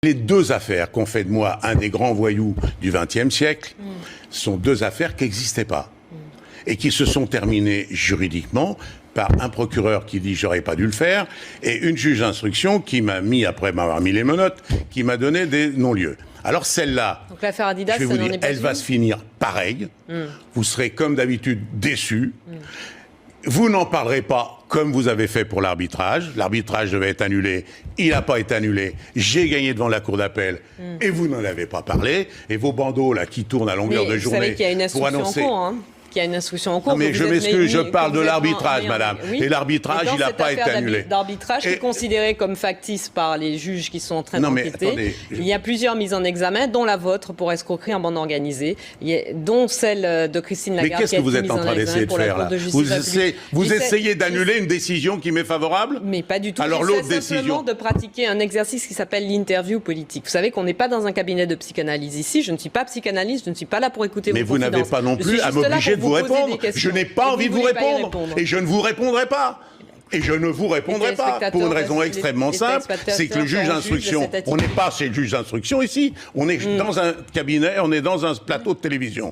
Les deux affaires qu'ont fait de moi un des grands voyous du XXe siècle sont deux affaires qui n'existaient pas et qui se sont terminées juridiquement par un procureur qui dit j'aurais pas dû le faire et une juge d'instruction qui m'a mis, après m'avoir mis les menottes, qui m'a donné des non-lieux. Alors celle-là, donc l'affaire Adidas, je vais vous dire, elle va se finir pareil. Vous serez comme d'habitude déçus. Vous n'en parlerez pas comme vous avez fait pour l'arbitrage. L'arbitrage devait être annulé. Il n'a pas été annulé. J'ai gagné devant la cour d'appel et vous n'en avez pas parlé. Et vos bandeaux là qui tournent à longueur de journée vous savez qu'il y a une instruction pour annoncer... en cours, hein. Qu'il y a une instruction en cours. Non, mais je m'excuse, je parle de l'arbitrage, madame. Oui. Et l'arbitrage, il n'a pas été annulé. L'arbitrage qui est considéré comme factice par les juges qui sont en train d'enquêter. Attendez, il y a plusieurs mises en examen, dont la vôtre pour escroquerie en bande organisée, dont celle de Christine Lagarde. Mais qu'est-ce que vous êtes en train d'essayer de faire là? Vous essayez d'annuler une décision qui m'est favorable? Mais pas du tout. Alors l'autre décision, simplement de pratiquer un exercice qui s'appelle l'interview politique. Vous savez qu'on n'est pas dans un cabinet de psychanalyse ici. Je ne suis pas psychanalyste, je ne suis pas là pour écouter vos confidences. Mais vous n'avez pas non plus à m'obliger de vous répondre. Je n'ai pas envie de vous répondre. Et je ne vous répondrai pas. Et je ne vous répondrai pas, pour une raison extrêmement simple, c'est que le juge d'instruction, on n'est pas chez le juge d'instruction ici, on est dans un cabinet, on est dans un plateau de télévision.